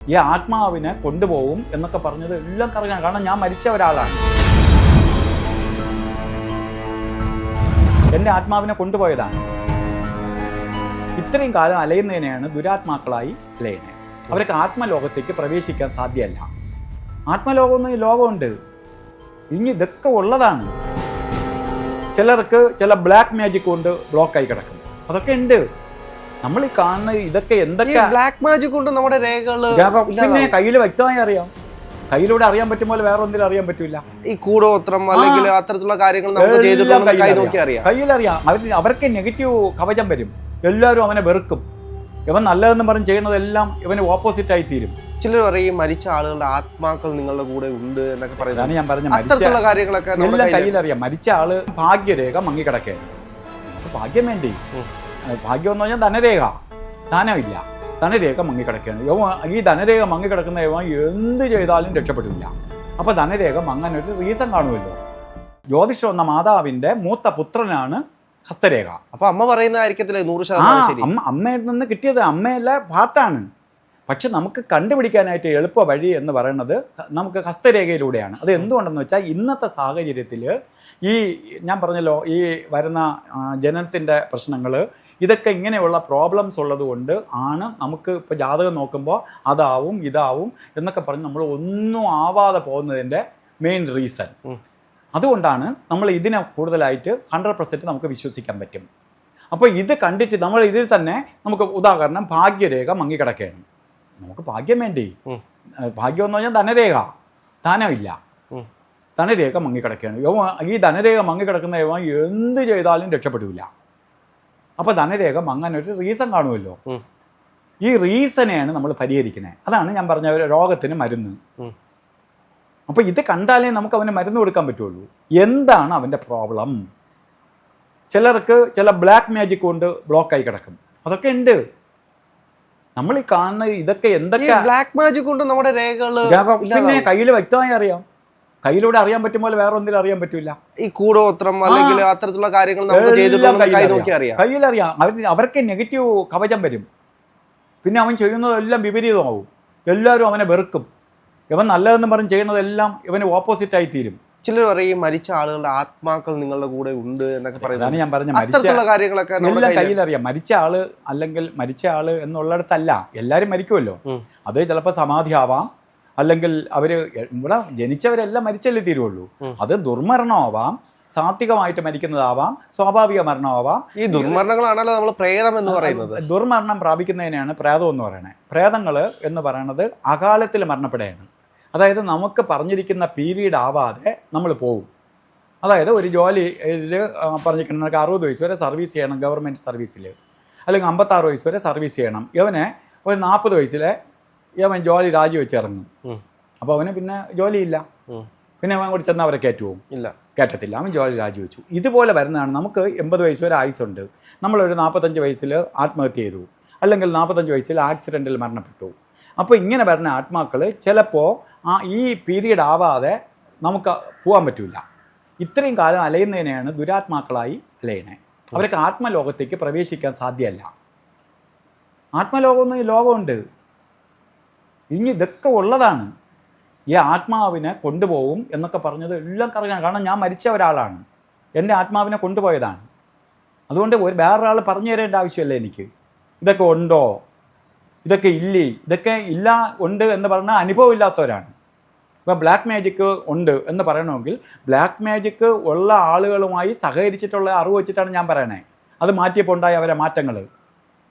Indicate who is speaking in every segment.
Speaker 1: ഈ ആത്മാവിനെ കൊണ്ടുപോകും എന്നൊക്കെ പറഞ്ഞത് എല്ലാം കറങ്ങാൻ. കാരണം ഞാൻ മരിച്ച ഒരാളാണ്. എൻ്റെ ആത്മാവിനെ കൊണ്ടുപോയതാണ്. ഇത്രയും കാലം അലയുന്നതിനെയാണ് ദുരാത്മാക്കളായി അലയുന്നത്. അവർക്ക് ആത്മലോകത്തേക്ക് പ്രവേശിക്കാൻ സാധ്യമല്ല. ആത്മലോകം ലോകമുണ്ട്, ഇനി ഇതൊക്കെ ഉള്ളതാണ്. ചിലർക്ക് ചില ബ്ലാക്ക് മാജിക് കൊണ്ട് ബ്ലോക്കായി കിടക്കും. അതൊക്കെ ഉണ്ട്. നമ്മൾ ഈ കാണുന്ന ഇതൊക്കെ എന്തൊക്കെ
Speaker 2: ബ്ലാക്ക് മാജിക് കൊണ്ട് നമ്മുടെ രേഖകള്
Speaker 1: പിന്നെ കയ്യിൽ വ്യക്തമായി അറിയാം. കയ്യിലൂടെ അറിയാൻ പറ്റുമ്പോൾ വേറെ ഒന്നിലും അറിയാൻ പറ്റില്ല.
Speaker 2: ഈ കൂടോത്രം അല്ലെങ്കിൽ അത്തരത്തിലുള്ള കാര്യങ്ങൾ നമുക്ക് ചെയ്തിട്ടുള്ള കൈ നോക്കി അറിയാം.
Speaker 1: കയ്യിലറിയാം. അവർക്ക് നെഗറ്റീവ് കവചം വരും. എല്ലാവരും അവനെ വെറുക്കും. ഇവൻ നല്ലതെന്ന് പറഞ്ഞ് ചെയ്യുന്നതെല്ലാം ഇവന് ഓപ്പോസിറ്റ് ആയി തീരും.
Speaker 2: ചിലർ പറയും മരിച്ച ആളുകളുടെ ആത്മാക്കൾ നിങ്ങളുടെ കൂടെ ഉണ്ട് എന്നൊക്കെ പറയുന്നത്.
Speaker 1: ഞാൻ പറഞ്ഞ
Speaker 2: അത്തരത്തിലുള്ള കാര്യങ്ങളൊക്കെ
Speaker 1: എല്ലാം കയ്യിലറിയാം. മരിച്ച ആള് ഭാഗ്യരേഖ മങ്ങിക്കിടക്കുകയാണ്. ഭാഗ്യം വേണ്ടി, ഭാഗ്യം എന്ന് പറഞ്ഞാൽ ധനരേഖ, ധനമില്ല, ധനരേഖ മങ്ങിക്കിടക്കുകയാണ്. ഈ ധനരേഖ മങ്ങിക്കിടക്കുന്ന എന്ത് ചെയ്താലും രക്ഷപ്പെടില്ല. അപ്പൊ ധനരേഖ മങ്ങാൻ ഒരു റീസൺ കാണുമല്ലോ. ജ്യോതിഷം എന്ന മാതാവിന്റെ മൂത്ത പുത്രനാണ് ഹസ്തരേഖ.
Speaker 2: അപ്പൊ അമ്മ പറയുന്ന കാര്യത്തില് 100%
Speaker 1: അമ്മയിൽ നിന്ന് കിട്ടിയത് അമ്മയല്ല പാർട്ടാണ്. പക്ഷെ നമുക്ക് കണ്ടുപിടിക്കാനായിട്ട് എളുപ്പ വഴി എന്ന് പറയുന്നത് നമുക്ക് ഹസ്തരേഖയിലൂടെയാണ്. അത് എന്തുകൊണ്ടെന്ന് വെച്ചാൽ ഇന്നത്തെ സാഹചര്യത്തിൽ ഈ ഞാൻ പറഞ്ഞല്ലോ, ഈ വരുന്ന ജനനത്തിൻ്റെ പ്രശ്നങ്ങൾ, ഇതൊക്കെ ഇങ്ങനെയുള്ള പ്രോബ്ലംസ് ഉള്ളത് കൊണ്ട് ആണ് നമുക്ക് ഇപ്പോൾ ജാതകം നോക്കുമ്പോൾ അതാവും ഇതാവും എന്നൊക്കെ പറഞ്ഞ് നമ്മൾ ഒന്നും ആവാതെ പോകുന്നതിൻ്റെ മെയിൻ റീസൺ. അതുകൊണ്ടാണ് നമ്മൾ ഇതിനെ കൂടുതലായിട്ട് 100% നമുക്ക് വിശ്വസിക്കാൻ പറ്റും. അപ്പോൾ ഇത് കണ്ടിട്ട് നമ്മൾ ഇതിൽ തന്നെ നമുക്ക് ഉദാഹരണം ഭാഗ്യരേഖ മങ്ങിക്കിടക്കുകയാണ്. നമുക്ക് ഭാഗ്യം വേണ്ടി, ഭാഗ്യം എന്ന് പറഞ്ഞാൽ ധനരേഖ, ധനമില്ല, ധനരേഖ മങ്ങിക്കിടക്കുകയാണ്. ഈ ധനരേഖ മങ്ങിക്കിടക്കുന്ന എന്ത് ചെയ്താലും രക്ഷപ്പെടില്ല. അപ്പോൾ ധനരേഖ മങ്ങാൻ ഒരു റീസൺ കാണുമല്ലോ. ഈ റീസണെയാണ് നമ്മൾ പരിഹരിക്കുന്നത്. അതാണ് ഞാൻ പറഞ്ഞ രോഗത്തിന് മരുന്ന്. അപ്പോൾ ഇത് കണ്ടാലേ നമുക്ക് അവന് മരുന്ന് കൊടുക്കാൻ പറ്റുള്ളൂ. എന്താണ് അവൻ്റെ പ്രോബ്ലം? ചിലർക്ക് ചില ബ്ലാക്ക് മാജിക് കൊണ്ട് ബ്ലോക്കായി കിടക്കും. അതൊക്കെ ഉണ്ട്. നമ്മൾ ഈ കാണുന്ന ഇതൊക്കെ എന്തൊക്കെ
Speaker 2: ബ്ലാക്ക് മാജിക് കൊണ്ട് നമ്മുടെ രേഖകള്
Speaker 1: പിന്നെ കയ്യിൽ വ്യക്തമായി അറിയാം. കയ്യിലൂടെ അറിയാൻ പറ്റുമ്പോൾ വേറെ ഒന്നിലും അറിയാൻ പറ്റില്ല.
Speaker 2: ഈ കൂടോത്രം അല്ലെങ്കിൽ അത്തരത്തിലുള്ള കാര്യങ്ങൾ നമുക്ക് ചെയ്തിട്ടുള്ള കൈ നോക്കി അറിയാം.
Speaker 1: കയ്യിലറിയാം. അവർക്ക് നെഗറ്റീവ് കവചം വരും. പിന്നെ അവൻ ചെയ്യുന്നതെല്ലാം വിപരീതമാവും. എല്ലാവരും അവനെ വെറുക്കും. ഇവൻ നല്ലതെന്ന് പറഞ്ഞ് ചെയ്യുന്നതെല്ലാം ഇവന് ഓപ്പോസിറ്റ് ആയി തീരും.
Speaker 2: ചിലർ പറയും മരിച്ച ആളുകളുടെ ആത്മാക്കൾ നിങ്ങളുടെ കൂടെ ഉണ്ട് എന്നൊക്കെ പറയുന്നത്.
Speaker 1: ഞാൻ പറഞ്ഞ
Speaker 2: അത്തരത്തിലുള്ള കാര്യങ്ങളൊക്കെ
Speaker 1: എല്ലാം കയ്യിലറിയാം. മരിച്ച ആള് അല്ലെങ്കിൽ മരിച്ച ആള് എന്നുള്ളിടത്തല്ല, എല്ലാവരും മരിക്കുമല്ലോ. അത് ചിലപ്പോൾ സമാധി ആവാം, അല്ലെങ്കിൽ അവര് ഇവിടെ ജനിച്ചവരെല്ലാം മരിച്ചല്ലേ തീരുള്ളൂ. അത് ദുർമരണമാവാം, സാത്വികമായിട്ട് മരിക്കുന്നതാവാം, സ്വാഭാവിക മരണമാവാം.
Speaker 2: ഈ ദുർമരണങ്ങളാണല്ലോ നമ്മൾ പ്രേതം എന്ന് പറയുന്നത്.
Speaker 1: ദുർമരണം പ്രാപിക്കുന്നതിനെയാണ് പ്രേതം എന്ന് പറയുന്നത്. പ്രേതങ്ങൾ എന്ന് പറയുന്നത് അകാലത്തിൽ മരണപ്പെടുകയാണ്. അതായത് നമുക്ക് പറഞ്ഞിരിക്കുന്ന പീരീഡ് ആവാതെ നമ്മൾ പോകും. അതായത് ഒരു ജോലിയിൽ പറഞ്ഞിരിക്കുന്ന 60 വയസ്സ് വരെ സർവീസ് ചെയ്യണം ഗവൺമെൻറ് സർവീസിൽ, അല്ലെങ്കിൽ 56 വയസ്സ് വരെ സർവീസ് ചെയ്യണം. ഇവനെ ഒരു 40 വയസ്സിലെ ഇവൻ ജോലി രാജിവെച്ച് ഇറങ്ങും. അപ്പോൾ അവന് പിന്നെ ജോലിയില്ല. പിന്നെ അവൻ കൂടി ചെന്നാൽ അവരെ കയറ്റുപോകും? ഇല്ല, കയറ്റത്തില്ല. അവൻ ജോലി രാജിവെച്ചു. ഇതുപോലെ വരുന്നതാണ്. നമുക്ക് 80 വയസ്സ് വരെ ആയുസുണ്ട്. നമ്മളൊരു 45 വയസ്സിൽ ആത്മഹത്യ ചെയ്തു, അല്ലെങ്കിൽ 45 വയസ്സിൽ ആക്സിഡൻറ്റിൽ മരണപ്പെട്ടു. അപ്പോൾ ഇങ്ങനെ വരുന്ന ആത്മാക്കൾ ചിലപ്പോൾ ഈ പീരീഡ് ആവാതെ നമുക്ക് പോകാൻ പറ്റില്ല. ഇത്രയും കാലം അലയുന്നതിനെയാണ് ദുരാത്മാക്കളായി അലയണേ. അവർക്ക് ആത്മലോകത്തേക്ക് പ്രവേശിക്കാൻ സാധ്യമല്ല. ആത്മലോകം ലോകമുണ്ട്, ഇനി ഇതൊക്കെ ഉള്ളതാണ്. ഈ ആത്മാവിനെ കൊണ്ടുപോകും എന്നൊക്കെ പറഞ്ഞത് എല്ലാം കറങ്ങാൻ. കാരണം ഞാൻ മരിച്ച ഒരാളാണ്. എൻ്റെ ആത്മാവിനെ കൊണ്ടുപോയതാണ്. അതുകൊണ്ട് വേറൊരാൾ പറഞ്ഞു തരേണ്ട ആവശ്യമല്ല എനിക്ക്. ഇതൊക്കെ ഉണ്ടോ, ഇതൊക്കെ ഇല്ലേ, ഇതൊക്കെ ഇല്ല ഉണ്ട് എന്ന് പറഞ്ഞാൽ അനുഭവം ഇല്ലാത്തവരാണ്. ഇപ്പം ബ്ലാക്ക് മാജിക്ക് ഉണ്ട് എന്ന് പറയണമെങ്കിൽ ബ്ലാക്ക് മാജിക്ക് ഉള്ള ആളുകളുമായി സഹകരിച്ചിട്ടുള്ള അറിവ് വെച്ചിട്ടാണ് ഞാൻ പറയണേ. അത് മാറ്റിയപ്പോൾ ഉണ്ടായ അവരെ മാറ്റങ്ങൾ.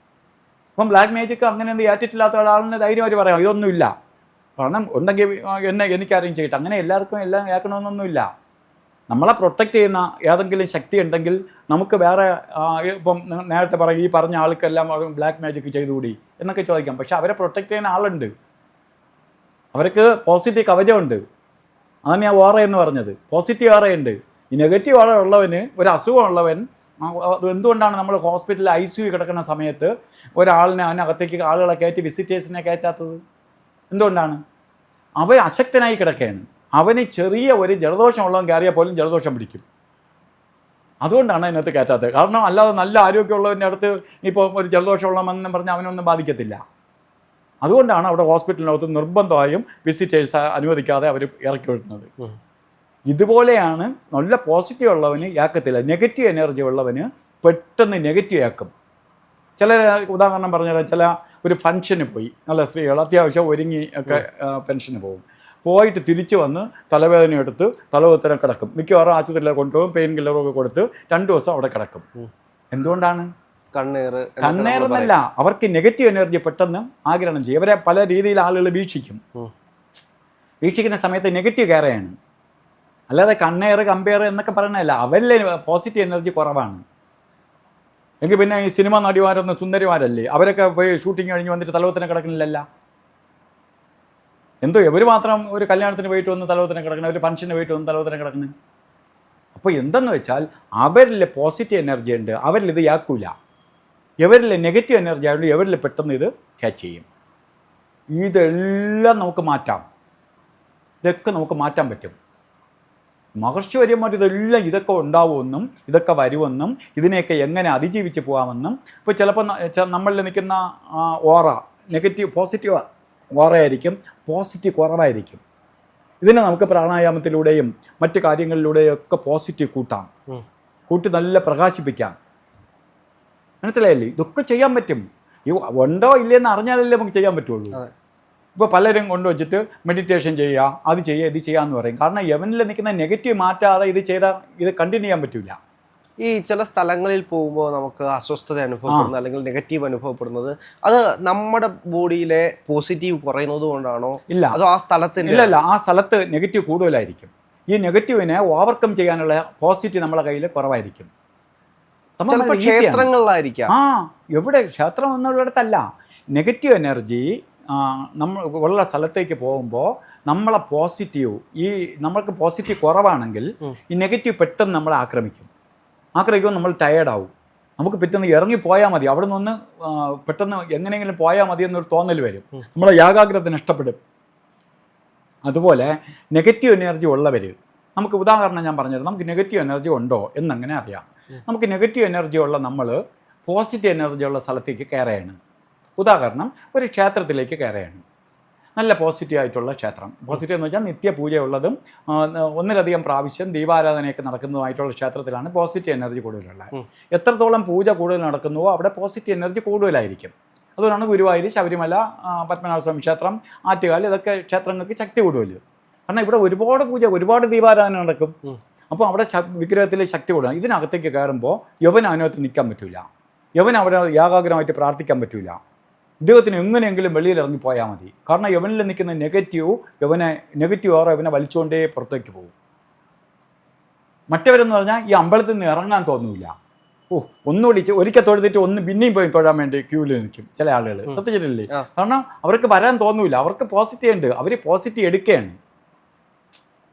Speaker 1: അപ്പം ബ്ലാക്ക് മാജിക്ക് അങ്ങനെ ഏറ്റിട്ടില്ലാത്ത ഒരാളിന് ധൈര്യമായിട്ട് പറയാം ഇതൊന്നുമില്ല. കാരണം ഉണ്ടെങ്കിൽ എനിക്കറിയും ചെയ്യട്ടെ. അങ്ങനെ എല്ലാവർക്കും എല്ലാം കേൾക്കണമെന്നൊന്നുമില്ല. നമ്മളെ പ്രൊട്ടക്റ്റ് ചെയ്യുന്ന ഏതെങ്കിലും ശക്തി ഉണ്ടെങ്കിൽ നമുക്ക് വേറെ ഇപ്പം നേരത്തെ പറയും ഈ പറഞ്ഞ ആൾക്കെല്ലാം ബ്ലാക്ക് മാജിക്ക് ചെയ്തുകൂടി എന്നൊക്കെ ചോദിക്കാം. പക്ഷെ അവരെ പ്രൊട്ടക്റ്റ് ചെയ്യുന്ന ആളുണ്ട്. അവർക്ക് പോസിറ്റീവ് കവചമുണ്ട്. അതാണ് ഞാൻ ഓറ എന്ന് പറഞ്ഞത്. പോസിറ്റീവ് ഓറയുണ്ട്. ഈ നെഗറ്റീവ് ഓറ ഉള്ളവന്, ഒരു അസുഖമുള്ളവൻ, എന്തുകൊണ്ടാണ് നമ്മൾ ഹോസ്പിറ്റലിൽ ICU കിടക്കുന്ന സമയത്ത് ഒരാളിനെ അതിനകത്തേക്ക് ആളുകളെ കയറ്റി വിസിറ്റേഴ്സിനെ കയറ്റാത്തത്? എന്തുകൊണ്ടാണ്? അവൻ അശക്തനായി കിടക്കുകയാണ്. അവന് ചെറിയ ഒരു ജലദോഷം ഉള്ളവൻ കയറിയാൽ പോലും ജലദോഷം പിടിക്കും. അതുകൊണ്ടാണ് അതിനകത്ത് കയറ്റാത്തത്. കാരണം അല്ലാതെ നല്ല ആരോഗ്യമുള്ളവൻ്റെ അടുത്ത് ഇപ്പോൾ ഒരു ജലദോഷമുള്ളവെന്ന് പറഞ്ഞാൽ അവനൊന്നും ബാധിക്കത്തില്ല. അതുകൊണ്ടാണ് അവിടെ ഹോസ്പിറ്റലിനകത്ത് നിർബന്ധമായും വിസിറ്റേഴ്സ് അനുവദിക്കാതെ അവർ ഇറക്കി വിടുന്നത്. ഇതുപോലെയാണ് നല്ല പോസിറ്റീവ് ഉള്ളവന് ഏക്കത്തില്ല, നെഗറ്റീവ് എനർജി ഉള്ളവന് പെട്ടെന്ന് നെഗറ്റീവ് ആക്കും. ചില ഉദാഹരണം പറഞ്ഞാൽ ചില ഒരു ഫംഗ്ഷന് പോയി, നല്ല സ്ത്രീകൾ അത്യാവശ്യം ഒരുങ്ങി ഒക്കെ ഫംഗ്ഷന് പോകും, പോയിട്ട് തിരിച്ചു വന്ന് തലവേദന എടുത്ത് തലവേദന കിടക്കും. മിക്കവാറും ആശുപത്രിയിൽ കൊണ്ടുപോകും, പെയിൻ കില്ലറൊക്കെ കൊടുത്ത് 2 ദിവസം അവിടെ കിടക്കും. എന്തുകൊണ്ടാണ്? കണ്ണേറെന്നല്ല, അവർക്ക് നെഗറ്റീവ് എനർജി പെട്ടെന്ന് ആഗിരണം ചെയ്യും. അവരെ പല രീതിയിൽ ആളുകൾ വീക്ഷിക്കും. വീക്ഷിക്കുന്ന സമയത്ത് നെഗറ്റീവ് കയറയാണ്, അല്ലാതെ കണ്ണേറ് കമ്പയർ എന്നൊക്കെ പറയണതല്ല. അവരിലെ പോസിറ്റീവ് എനർജി കുറവാണ്. എങ്കിൽ പിന്നെ ഈ സിനിമ നടിമാരൊന്നും സുന്ദരിമാരല്ലേ, അവരൊക്കെ പോയി ഷൂട്ടിങ് കഴിഞ്ഞ് വന്നിട്ട് തലവത്തിന് കിടക്കുന്നില്ലല്ല. എന്തോ ഇവർ മാത്രം ഒരു കല്യാണത്തിന് പോയിട്ട് വന്ന് തലവത്തിന് കിടക്കണം, ഒരു ഫംഗ്ഷന് പോയിട്ട് വന്ന് തലവത്തിന് കിടക്കണം. അപ്പോൾ എന്തെന്ന് വെച്ചാൽ അവരിലെ പോസിറ്റീവ് എനർജി ഉണ്ട്, അവരിൽ ഇത് യാക്കൂല. ഇവരിലെ നെഗറ്റീവ് എനർജി ആയതുകൊണ്ട് ഇവരിൽ പെട്ടെന്ന് ഇത് ക്യാച്ച് ചെയ്യും. ഇതെല്ലാം നമുക്ക് മാറ്റാം, ഇതൊക്കെ നമുക്ക് മാറ്റാൻ പറ്റും. മഹർഷിവര്യന്മാർ ഇതൊക്കെ ഉണ്ടാവുമെന്നും ഇതൊക്കെ വരുമെന്നും ഇതിനെയൊക്കെ എങ്ങനെ അതിജീവിച്ച് പോകാമെന്നും. ഇപ്പോൾ ചിലപ്പോൾ നമ്മളിൽ നിൽക്കുന്ന ഓറ നെഗറ്റീവ് പോസിറ്റീവ് ഓറയായിരിക്കും, പോസിറ്റീവ് കുറവായിരിക്കും. ഇതിനെ നമുക്ക് പ്രാണായാമത്തിലൂടെയും മറ്റു കാര്യങ്ങളിലൂടെയും ഒക്കെ പോസിറ്റീവ് കൂട്ടി നല്ല പ്രകാശിപ്പിക്കാം. മനസ്സിലായില്ലേ? ഇതൊക്കെ ചെയ്യാൻ പറ്റും. ഈ ഉണ്ടോ ഇല്ലയെന്ന് അറിഞ്ഞാലല്ലേ നമുക്ക് ചെയ്യാൻ പറ്റുള്ളൂ. ഇപ്പോൾ പലരും കൊണ്ടുവച്ചിട്ട് മെഡിറ്റേഷൻ ചെയ്യുക, അത് ചെയ്യുക, ഇത് ചെയ്യാമെന്ന് പറയും. കാരണം യവനിൽ നിൽക്കുന്ന നെഗറ്റീവ് മാറ്റാതെ ഇത് ചെയ്താൽ ഇത് കണ്ടിന്യൂ ചെയ്യാൻ പറ്റില്ല.
Speaker 2: ഈ ചില സ്ഥലങ്ങളിൽ പോകുമ്പോൾ നമുക്ക് അസ്വസ്ഥത അനുഭവപ്പെടുന്നത് അല്ലെങ്കിൽ നെഗറ്റീവ് അനുഭവപ്പെടുന്നത് അത് നമ്മുടെ ബോഡിയിലെ പോസിറ്റീവ് കുറയുന്നത് കൊണ്ടാണോ?
Speaker 1: ഇല്ല,
Speaker 2: അതോ ആ സ്ഥലത്തിന്?
Speaker 1: ഇല്ലല്ല, ആ സ്ഥലത്ത് നെഗറ്റീവ് കൂടുതലായിരിക്കും. ഈ നെഗറ്റീവിനെ ഓവർകം ചെയ്യാനുള്ള പോസിറ്റീവ് നമ്മളെ കയ്യിൽ കുറവായിരിക്കും.
Speaker 2: ക്ഷേത്രങ്ങളിലായിരിക്കാം.
Speaker 1: എവിടെ ക്ഷേത്രം എന്നുള്ളിടത്തല്ല. നെഗറ്റീവ് എനർജി നമ്മൾ ഉള്ള സ്ഥലത്തേക്ക് പോകുമ്പോൾ നമ്മളെ പോസിറ്റീവ് നമ്മൾക്ക് പോസിറ്റീവ് കുറവാണെങ്കിൽ ഈ നെഗറ്റീവ് പെട്ടെന്ന് നമ്മളെ ആക്രമിക്കുമ്പോൾ നമ്മൾ ടയേർഡാവും. നമുക്ക് പെട്ടെന്ന് ഇറങ്ങിപ്പോയാൽ മതി, അവിടെ നിന്ന് പെട്ടെന്ന് എങ്ങനെയെങ്കിലും പോയാൽ മതി എന്നൊരു തോന്നൽ വരും. നമ്മളെ ഏകാഗ്രത നഷ്ടപ്പെടും. അതുപോലെ നെഗറ്റീവ് എനർജി ഉള്ളവർ, നമുക്ക് ഉദാഹരണം ഞാൻ പറഞ്ഞുതരാം. നമുക്ക് നെഗറ്റീവ് എനർജി ഉണ്ടോ എന്നങ്ങനെ അറിയാം. നമുക്ക് നെഗറ്റീവ് എനർജി ഉള്ള നമ്മൾ പോസിറ്റീവ് എനർജി ഉള്ള സ്ഥലത്തേക്ക് കയറുകയാണ്. ഉദാഹരണം, ഒരു ക്ഷേത്രത്തിലേക്ക് കയറുകയാണ്. നല്ല പോസിറ്റീവ് ആയിട്ടുള്ള ക്ഷേത്രം. പോസിറ്റീവ് എന്ന് വെച്ചാൽ നിത്യപൂജയുള്ളതും ഒന്നിലധികം പ്രാവശ്യം ദീപാരാധനയൊക്കെ നടക്കുന്നതുമായിട്ടുള്ള ക്ഷേത്രത്തിലാണ് പോസിറ്റീവ് എനർജി കൂടുതലുള്ളത്. എത്രത്തോളം പൂജ കൂടുതൽ നടക്കുന്നുവോ അവിടെ പോസിറ്റീവ് എനർജി കൂടുതലായിരിക്കും. അതുകൊണ്ടാണ് ഗുരുവായൂർ, ശബരിമല, പത്മനാഭസ്വാമി ക്ഷേത്രം, ആറ്റുകാൽ, ഇതൊക്കെ ക്ഷേത്രങ്ങൾക്ക് ശക്തി കൂടുതൽ. കാരണം ഇവിടെ ഒരുപാട് പൂജ, ഒരുപാട് ദീപാരാധന നടക്കും. അപ്പോൾ അവിടെ വിഗ്രഹത്തിൽ ശക്തി കൂടുതലാണ്. ഇതിനകത്തേക്ക് കയറുമ്പോൾ യവൻ അതിനകത്ത് നിൽക്കാൻ പറ്റില്ല, യവൻ അവിടെ ഏകാഗ്രമായിട്ട് പ്രാർത്ഥിക്കാൻ പറ്റില്ല. ഇദ്ദേഹത്തിന് എങ്ങനെയെങ്കിലും വെളിയിൽ ഇറങ്ങിപ്പോയാൽ മതി. കാരണം യവനിൽ നിൽക്കുന്ന നെഗറ്റീവ് ഓറ ഇവനെ വലിച്ചുകൊണ്ടേ പുറത്തേക്ക് പോകും. മറ്റവരെന്ന് പറഞ്ഞാൽ ഈ അമ്പലത്തിൽ നിന്ന് ഇറങ്ങാൻ തോന്നില്ല. ഒന്നുകൂടി ഒരിക്കൽ തൊഴുതിട്ട് പിന്നെയും പോയി തൊഴാൻ വേണ്ടി ക്യൂവിൽ നിൽക്കും ചില ആളുകൾ. ശ്രദ്ധിച്ചിട്ടില്ലേ? കാരണം അവർക്ക് വരാൻ തോന്നില്ല. അവർക്ക് പോസിറ്റീവ് ഉണ്ട്, അവർ പോസിറ്റീവ് എടുക്കുകയാണ്,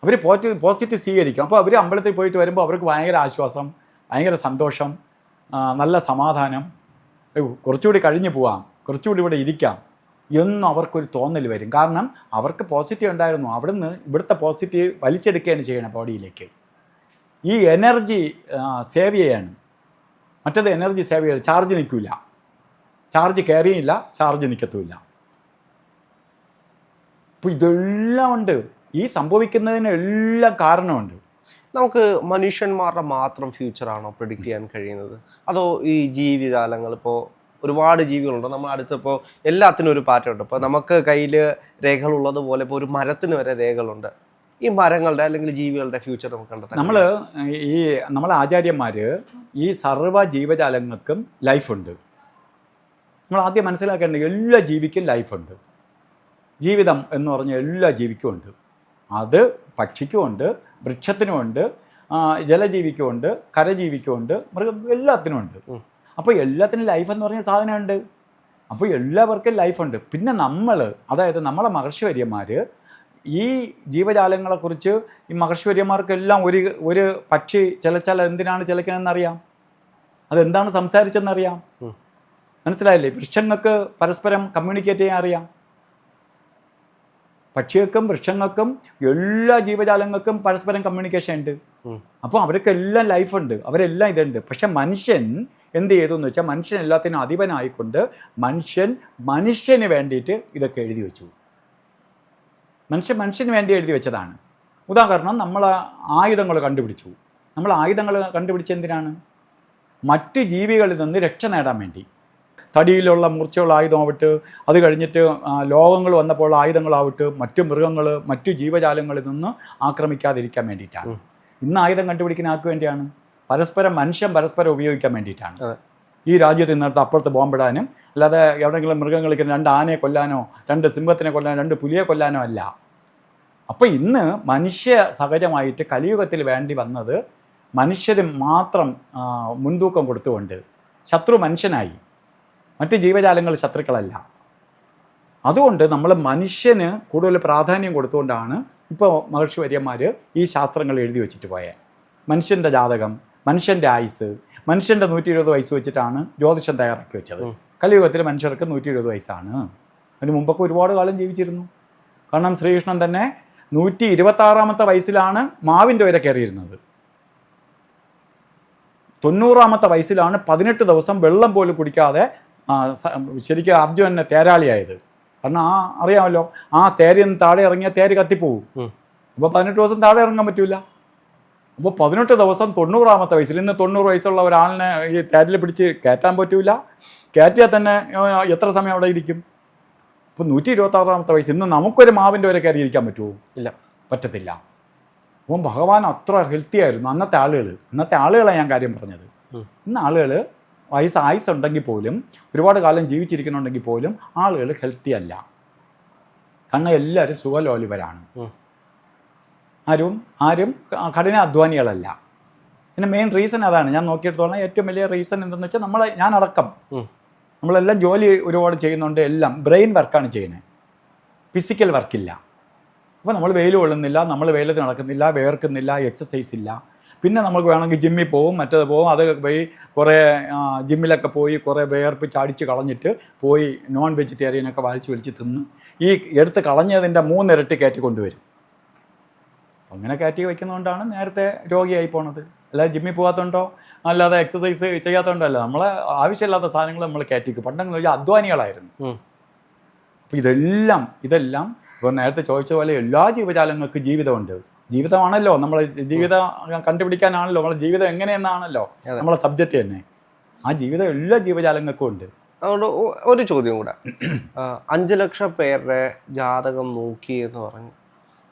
Speaker 1: അവർ പോസിറ്റീവ് സ്വീകരിക്കും. അപ്പോൾ അവർ അമ്പലത്തിൽ പോയിട്ട് വരുമ്പോൾ അവർക്ക് ഭയങ്കര ആശ്വാസം, ഭയങ്കര സന്തോഷം, നല്ല സമാധാനം, കുറച്ചുകൂടി കഴിഞ്ഞു പോവാം, കുറച്ചുകൂടി ഇവിടെ ഇരിക്കാം എന്നും അവർക്കൊരു തോന്നൽ വരും. കാരണം അവർക്ക് പോസിറ്റീവ് ഉണ്ടായിരുന്നു. അവിടുന്ന് ഇവിടുത്തെ പോസിറ്റീവ് വലിച്ചെടുക്കുകയാണ് ചെയ്യണം ബോഡിയിലേക്ക്. ഈ എനർജി സേവ് ചെയ്യാണ്. മറ്റേത് എനർജി സേവ് ചെയ്ത് ചാർജ് നിൽക്കില്ല, ചാർജ് കയറിയില്ല, ചാർജ് നിൽക്കത്തുമില്ല. അപ്പോൾ ഇതെല്ലാം ഉണ്ട്. ഈ സംഭവിക്കുന്നതിന് എല്ലാം കാരണമുണ്ട്.
Speaker 2: നമുക്ക് മനുഷ്യന്മാരുടെ മാത്രം ഫ്യൂച്ചറാണോ പ്രെഡിക്റ്റ് ചെയ്യാൻ കഴിയുന്നത്? അതോ ഈ ജീവിജാലങ്ങൾ, ഇപ്പോൾ ഒരുപാട് ജീവികളുണ്ട് നമ്മുടെ അടുത്തിപ്പോൾ, എല്ലാത്തിനും ഒരു പാറ്റേൺ ഉണ്ട്. ഇപ്പോൾ നമുക്ക് കയ്യിൽ രേഖകളുള്ളത് പോലെ ഇപ്പോൾ ഒരു മരത്തിന് വരെ രേഖകളുണ്ട്. ഈ മരങ്ങളുടെ അല്ലെങ്കിൽ ജീവികളുടെ ഫ്യൂച്ചർ നമുക്ക് കണ്ടെത്താൻ
Speaker 1: നമ്മളെ ആചാര്യന്മാർ ഈ സർവ്വ ജീവജാലങ്ങൾക്കും ലൈഫുണ്ട്. നമ്മൾ ആദ്യം മനസ്സിലാക്കേണ്ടത് എല്ലാ ജീവിക്കും ലൈഫുണ്ട്. ജീവിതം എന്ന് പറഞ്ഞ എല്ലാ ജീവിക്കും ഉണ്ട്. അത് പക്ഷിക്കുമുണ്ട്, വൃക്ഷത്തിനുമുണ്ട്, ജലജീവിക്കുമുണ്ട്, കരജീവിക്കുമുണ്ട്, മൃഗം, എല്ലാത്തിനും ഉണ്ട്. അപ്പോൾ എല്ലാത്തിനും ലൈഫ് എന്ന് പറഞ്ഞ സാധനമുണ്ട്. അപ്പോൾ എല്ലാവർക്കും ലൈഫുണ്ട്. പിന്നെ അതായത് നമ്മളെ മഹർഷിവര്യന്മാർ ഈ ജീവജാലങ്ങളെക്കുറിച്ച്, ഈ മഹർഷിവര്യന്മാർക്കെല്ലാം ഒരു പക്ഷി ചിലച്ചാൽ എന്തിനാണ് ചിലക്കണമെന്നറിയാം, അതെന്താണ് സംസാരിച്ചെന്നറിയാം. മനസ്സിലായില്ലേ? വൃക്ഷങ്ങൾക്ക് പരസ്പരം കമ്മ്യൂണിക്കേറ്റ് ചെയ്യാൻ അറിയാം. പക്ഷികൾക്കും വൃക്ഷങ്ങൾക്കും എല്ലാ ജീവജാലങ്ങൾക്കും പരസ്പരം കമ്മ്യൂണിക്കേഷൻ ഉണ്ട്. അപ്പോൾ അവർക്കെല്ലാം ലൈഫുണ്ട്, അവരെല്ലാം ഇതുണ്ട്. പക്ഷെ മനുഷ്യൻ എന്ത് ചെയ്തു എന്ന് വെച്ചാൽ മനുഷ്യൻ എല്ലാത്തിനും അധിപനായിക്കൊണ്ട് മനുഷ്യന് വേണ്ടിയിട്ട് ഇതൊക്കെ എഴുതി വെച്ചു. മനുഷ്യന് വേണ്ടി എഴുതി വെച്ചതാണ്. ഉദാഹരണം, നമ്മൾ ആയുധങ്ങൾ കണ്ടുപിടിച്ചു. നമ്മൾ ആയുധങ്ങൾ കണ്ടുപിടിച്ച എന്തിനാണ്? മറ്റ് ജീവികളിൽ നിന്ന് രക്ഷ നേടാൻ വേണ്ടി. തടിയിലുള്ള മൂർച്ചയുള്ള ആയുധമാവട്ടെ, അത് കഴിഞ്ഞിട്ട് ലോകങ്ങൾ വന്നപ്പോൾ ആയുധങ്ങളാവട്ടെ, മറ്റു മൃഗങ്ങൾ, മറ്റു ജീവജാലങ്ങളിൽ നിന്ന് ആക്രമിക്കാതിരിക്കാൻ വേണ്ടിയിട്ടാണ്. ഇന്ന് ആയുധം കണ്ടുപിടിക്കുന്ന ആർക്ക് വേണ്ടിയാണ്? മനുഷ്യൻ പരസ്പരം ഉപയോഗിക്കാൻ വേണ്ടിയിട്ടാണ്. ഈ രാജ്യത്ത് ഇന്നത്തെ അപ്പുറത്ത് ബോംബിടാനും, അല്ലാതെ എവിടെയെങ്കിലും മൃഗങ്ങൾക്ക് 2 ആനയെ കൊല്ലാനോ 2 സിംഹത്തിനെ കൊല്ലാനോ 2 പുലിയെ കൊല്ലാനോ അല്ല. അപ്പോൾ ഇന്ന് മനുഷ്യ സഹജമായിട്ട് കലിയുഗത്തിൽ വേണ്ടി വന്നത് മനുഷ്യന് മാത്രം മുൻതൂക്കം കൊടുത്തുകൊണ്ട് ശത്രു മനുഷ്യനായി, മറ്റ് ജീവജാലങ്ങൾ ശത്രുക്കളല്ല. അതുകൊണ്ട് നമ്മൾ മനുഷ്യന് കൂടുതൽ പ്രാധാന്യം കൊടുത്തുകൊണ്ടാണ് ഇപ്പോൾ മഹർഷി വര്യന്മാർ ഈ ശാസ്ത്രങ്ങൾ എഴുതി വെച്ചിട്ട് പോയത്. മനുഷ്യൻ്റെ ജാതകം, മനുഷ്യൻ്റെ ആയുസ്, മനുഷ്യൻ്റെ 120 വയസ്സ് വെച്ചിട്ടാണ് ജ്യോതിഷം തയ്യാറാക്കി വെച്ചത്. കലിയുഗത്തിൽ മനുഷ്യർക്ക് 120 വയസ്സാണ്. അതിന് മുമ്പൊക്കെ ഒരുപാട് കാലം ജീവിച്ചിരുന്നു. കാരണം ശ്രീകൃഷ്ണൻ തന്നെ 126-ാമത്തെ വയസ്സിലാണ് മാവിൻ്റെ വരെ കയറിയിരുന്നത്. 90-ാമത്തെ വയസ്സിലാണ് 18 ദിവസം വെള്ളം പോലും കുടിക്കാതെ ശരിക്കും അർജുനനെ തേരാളിയായത്. കാരണം അറിയാമല്ലോ, ആ തേരിൽ നിന്ന് താഴെ ഇറങ്ങിയ തേര് കത്തിപ്പോവും. അപ്പോൾ 18 ദിവസം താഴെ ഇറങ്ങാൻ പറ്റില്ല. അപ്പോൾ 18 ദിവസം 90-ാമത്തെ വയസ്സിൽ, ഇന്ന് 90 വയസ്സുള്ള ഒരാളിനെ ഈ തേരിൽ പിടിച്ച് കയറ്റാൻ പറ്റൂല. കയറ്റിയാൽ തന്നെ എത്ര സമയം അവിടെ ഇരിക്കും? ഇപ്പോൾ 126-ാമത്തെ വയസ്സ്. ഇന്ന് നമുക്കൊരു മാവിൻ്റെ വരെ കയറി ഇരിക്കാൻ പറ്റുമോ? ഇല്ല, പറ്റത്തില്ല. അപ്പം ഭഗവാൻ അത്ര ഹെൽത്തി ആയിരുന്നു. അന്നത്തെ ആളുകളെ ഞാൻ കാര്യം പറഞ്ഞത്. ഇന്ന് ആളുകൾ ആയുസ് ഉണ്ടെങ്കിൽ പോലും, ഒരുപാട് കാലം ജീവിച്ചിരിക്കുന്നുണ്ടെങ്കിൽ പോലും ആളുകൾ ഹെൽത്തി അല്ല. കാരണം എല്ലാവരും സുഖലോലുപരാണ്. ആരും കഠിന അധ്വാനികളല്ല. പിന്നെ മെയിൻ റീസൺ അതാണ്. ഞാൻ നോക്കിയെടുത്തോളം ഏറ്റവും വലിയ റീസൺ എന്തെന്ന് വെച്ചാൽ ഞാനടക്കം നമ്മളെല്ലാം ജോലി ഒരുപാട് ചെയ്യുന്നുണ്ട്. എല്ലാം ബ്രെയിൻ വർക്കാണ് ചെയ്യുന്നത്, ഫിസിക്കൽ വർക്കില്ല. അപ്പോൾ നമ്മൾ വെയിൽ കൊള്ളുന്നില്ല, നമ്മൾ വെയിലത്ത് നടക്കുന്നില്ല, വേർക്കുന്നില്ല, എക്സസൈസ് ഇല്ല. പിന്നെ നമുക്ക് വേണമെങ്കിൽ ജിമ്മിൽ പോവും, മറ്റേത് പോവും. അത് പോയി കുറേ ജിമ്മിലൊക്കെ പോയി കുറേ വേർപ്പ് ചാടിച്ച് കളഞ്ഞിട്ട് പോയി നോൺ വെജിറ്റേറിയനൊക്കെ വലിച്ച് തിന്ന് ഈ എടുത്ത് കളഞ്ഞതിൻ്റെ 3 ഇരട്ടി കയറ്റി കൊണ്ടുവരും. അങ്ങനെ കയറ്റി വയ്ക്കുന്നതുകൊണ്ടാണ് നേരത്തെ രോഗിയായി പോണത്. അല്ലാതെ ജിമ്മിൽ പോകാത്തതുകൊണ്ടോ അല്ലാതെ എക്സസൈസ് ചെയ്യാത്തതുകൊണ്ടോ അല്ല. നമ്മളെ ആവശ്യമില്ലാത്ത സാധനങ്ങൾ നമ്മൾ കയറ്റിക്കും. പണ്ടെങ്കിലും വലിയ അധ്വാനികളായിരുന്നു. അപ്പോൾ ഇതെല്ലാം ഇപ്പോൾ നേരത്തെ ചോദിച്ച പോലെ എല്ലാ ജീവജാലങ്ങൾക്കും ജീവിതമുണ്ട്. ജീവിതമാണല്ലോ നമ്മളെ ജീവിതം കണ്ടുപിടിക്കാനാണല്ലോ നമ്മളെ ജീവിതം എങ്ങനെയെന്നാണല്ലോ നമ്മളെ സബ്ജക്റ്റ് തന്നെ. ആ ജീവിതം എല്ലാ ജീവജാലങ്ങൾക്കും ഉണ്ട്.
Speaker 2: അതുകൊണ്ട് ഒരു ചോദ്യം കൂടെ, 5 ലക്ഷം പേരുടെ ജാതകം നോക്കി എന്ന് പറഞ്ഞു.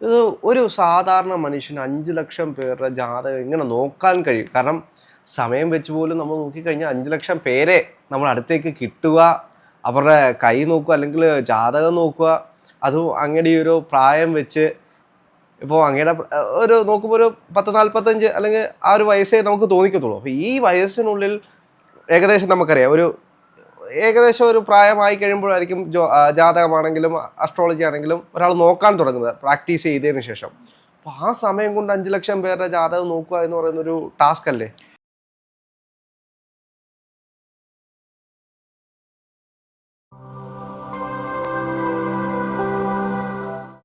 Speaker 2: ഇത് ഒരു സാധാരണ മനുഷ്യന് 5 ലക്ഷം പേരുടെ ജാതകം എങ്ങനെ നോക്കാൻ കഴിയും? കാരണം സമയം വെച്ച് പോലും നമ്മൾ നോക്കിക്കഴിഞ്ഞാൽ 5 ലക്ഷം പേരെ നമ്മൾ അടുത്തേക്ക് കിട്ടുക, അവരുടെ കൈ നോക്കുക, അല്ലെങ്കിൽ ജാതകം നോക്കുക, അതും അങ്ങയുടെ ഒരു പ്രായം വെച്ച്. ഇപ്പോൾ അങ്ങയുടെ ഒരു നോക്കുമ്പോൾ ഒരു 10-45 അല്ലെങ്കിൽ ആ ഒരു വയസ്സേ നമുക്ക് തോന്നിക്കത്തുള്ളൂ. അപ്പോൾ ഈ വയസ്സിനുള്ളിൽ ഏകദേശം നമുക്കറിയാം ഏകദേശം ഒരു പ്രായമായി കഴിയുമ്പോഴായിരിക്കും ജാതകമാണെങ്കിലും അസ്ട്രോളജി ആണെങ്കിലും ഒരാൾ നോക്കാൻ തുടങ്ങുന്നത്, പ്രാക്ടീസ് ചെയ്തതിന് ശേഷം. അപ്പോൾ ആ സമയം കൊണ്ട് 5 ലക്ഷം പേരുടെ ജാതകം നോക്കുക എന്ന് പറയുന്നൊരു ടാസ്ക് അല്ലേ?